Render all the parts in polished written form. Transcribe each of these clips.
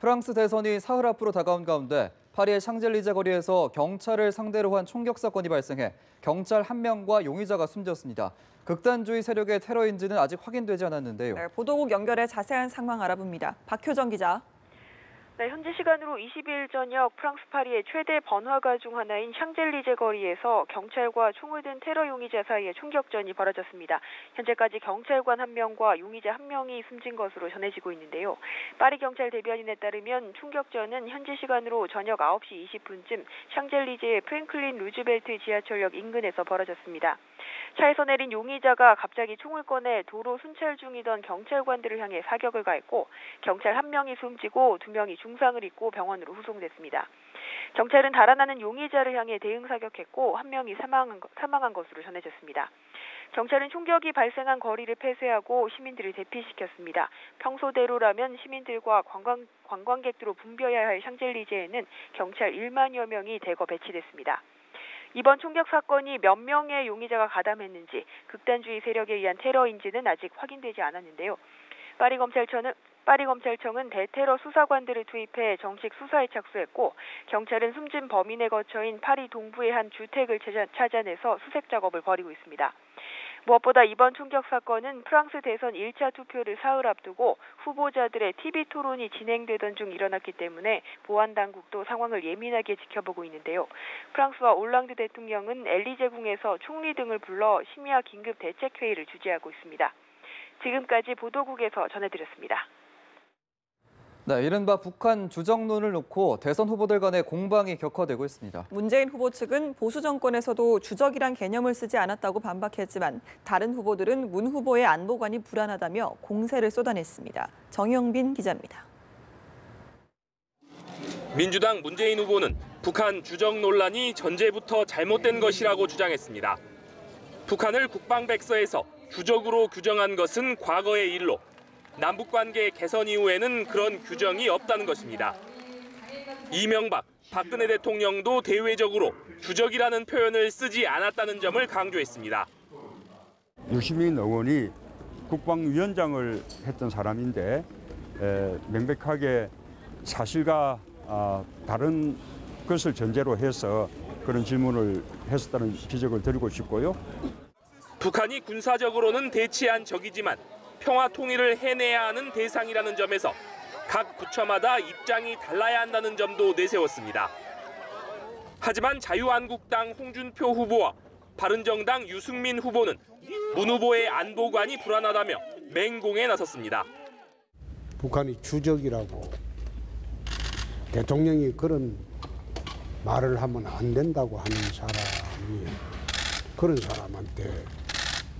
프랑스 대선이 사흘 앞으로 다가온 가운데 파리의 샹젤리제 거리에서 경찰을 상대로 한 총격 사건이 발생해 경찰 1명과 용의자가 숨졌습니다. 극단주의 세력의 테러인지는 아직 확인되지 않았는데요. 네, 보도국 연결해 자세한 상황 알아봅니다. 박효정 기자. 네, 현지 시간으로 22일 저녁 프랑스 파리의 최대 번화가 중 하나인 샹젤리제 거리에서 경찰과 총을 든 테러 용의자 사이에 총격전이 벌어졌습니다. 현재까지 경찰관 1명과 용의자 1명이 숨진 것으로 전해지고 있는데요. 파리 경찰 대변인에 따르면 총격전은 현지 시간으로 저녁 9시 20분쯤 샹젤리제의 프랭클린 루즈벨트 지하철역 인근에서 벌어졌습니다. 차에서 내린 용의자가 갑자기 총을 꺼내 도로 순찰 중이던 경찰관들을 향해 사격을 가했고 경찰 1명이 숨지고 2명이 중상을 입고 병원으로 후송됐습니다. 경찰은 달아나는 용의자를 향해 대응 사격했고 1명이 사망한 것으로 전해졌습니다. 경찰은 총격이 발생한 거리를 폐쇄하고 시민들을 대피시켰습니다. 평소대로라면 시민들과 관광객들로 붐벼야 할 샹젤리제에는 경찰 1만여 명이 대거 배치됐습니다. 이번 총격 사건이 몇 명의 용의자가 가담했는지 극단주의 세력에 의한 테러인지는 아직 확인되지 않았는데요. 파리 검찰청은 대테러 수사관들을 투입해 정식 수사에 착수했고 경찰은 숨진 범인의 거처인 파리 동부의 한 주택을 찾아내서 수색 작업을 벌이고 있습니다. 무엇보다 이번 총격 사건은 프랑스 대선 1차 투표를 사흘 앞두고 후보자들의 TV 토론이 진행되던 중 일어났기 때문에 보안 당국도 상황을 예민하게 지켜보고 있는데요. 프랑스와 올랑드 대통령은 엘리제궁에서 총리 등을 불러 심야 긴급 대책회의를 주재하고 있습니다. 지금까지 보도국에서 전해드렸습니다. 네, 이른바 북한 주정론을 놓고 대선 후보들 간의 공방이 격화되고 있습니다. 문재인 후보 측은 보수 정권에서도 주적이란 개념을 쓰지 않았다고 반박했지만 다른 후보들은 문 후보의 안보관이 불안하다며 공세를 쏟아냈습니다. 정영빈 기자입니다. 민주당 문재인 후보는 북한 주적 논란이 전제부터 잘못된 것이라고 주장했습니다. 북한을 국방백서에서 주적으로 규정한 것은 과거의 일로 남북관계 개선 이후에는 그런 규정이 없다는 것입니다. 이명박, 박근혜 대통령도 대외적으로 주적이라는 표현을 쓰지 않았다는 점을 강조했습니다. 유시민 의원이 국방위원장을 했던 사람인데 명백하게 사실과 다른 것을 전제로 해서 그런 질문을 했었다는 지적을 드리고 싶고요. 북한이 군사적으로는 대치한 적이지만 평화 통일을 해내야 하는 대상이라는 점에서 각 부처마다 입장이 달라야 한다는 점도 내세웠습니다. 하지만 자유한국당 홍준표 후보와 바른정당 유승민 후보는 문 후보의 안보관이 불안하다며 맹공에 나섰습니다. 북한이 주적이라고 대통령이 그런 말을 하면 안 된다고 하는 사람이 그런 사람한테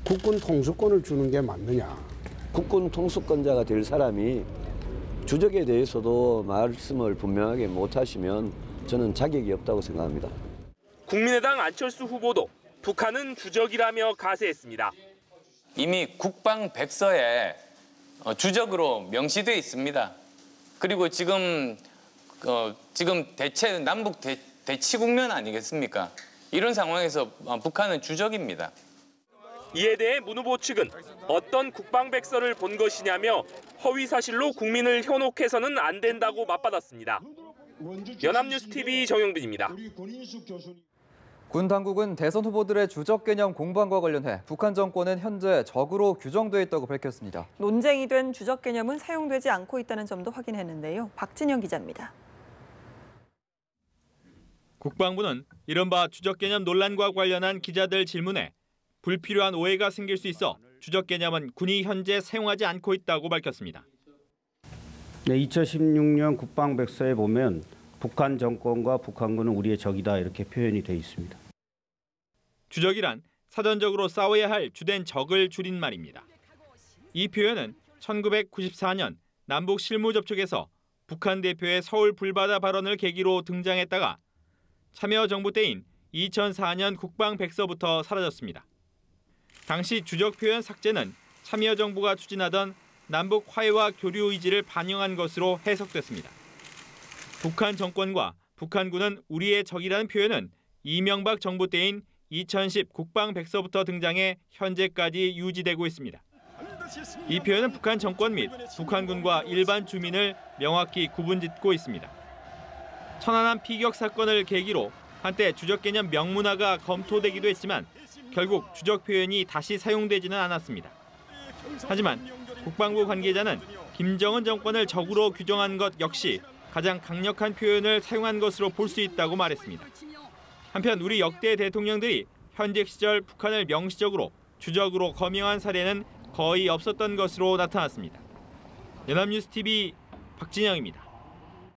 국군 통수권을 주는 게 맞느냐. 국군 통수권자가 될 사람이 주적에 대해서도 말씀을 분명하게 못하시면 저는 자격이 없다고 생각합니다. 국민의당 안철수 후보도 북한은 주적이라며 가세했습니다. 이미 국방백서에 주적으로 명시되어 있습니다. 그리고 지금 남북 대치 국면 아니겠습니까? 이런 상황에서 북한은 주적입니다. 이에 대해 문 후보 측은 어떤 국방백서를 본 것이냐며 허위사실로 국민을 현혹해서는 안 된다고 맞받았습니다. 연합뉴스TV 정영빈입니다. 군 당국은 대선 후보들의 주적 개념 공방과 관련해 북한 정권은 현재 적으로 규정돼 있다고 밝혔습니다. 논쟁이 된 주적 개념은 사용되지 않고 있다는 점도 확인했는데요. 박진영 기자입니다. 국방부는 이른바 주적 개념 논란과 관련한 기자들 질문에 불필요한 오해가 생길 수 있어 주적 개념은 군이 현재 사용하지 않고 있다고 밝혔습니다. 네, 2016년 국방백서에 보면 북한 정권과 북한군은 우리의 적이다 이렇게 표현이 돼 있습니다. 주적이란 사전적으로 싸워야 할 주된 적을 줄인 말입니다. 이 표현은 1994년 남북 실무 접촉에서 북한 대표의 서울 불바다 발언을 계기로 등장했다가 참여정부 때인 2004년 국방백서부터 사라졌습니다. 당시 주적 표현 삭제는 참여정부가 추진하던 남북 화해와 교류 의지를 반영한 것으로 해석됐습니다. 북한 정권과 북한군은 우리의 적이라는 표현은 이명박 정부 때인 2010 국방백서부터 등장해 현재까지 유지되고 있습니다. 이 표현은 북한 정권 및 북한군과 일반 주민을 명확히 구분짓고 있습니다. 천안함 피격 사건을 계기로 한때 주적 개념 명문화가 검토되기도 했지만 결국 주적 표현이 다시 사용되지는 않았습니다. 하지만 국방부 관계자는 김정은 정권을 적으로 규정한 것 역시 가장 강력한 표현을 사용한 것으로 볼 수 있다고 말했습니다. 한편 우리 역대 대통령들이 현직 시절 북한을 명시적으로 주적으로 거명한 사례는 거의 없었던 것으로 나타났습니다. 연합뉴스TV 박진영입니다.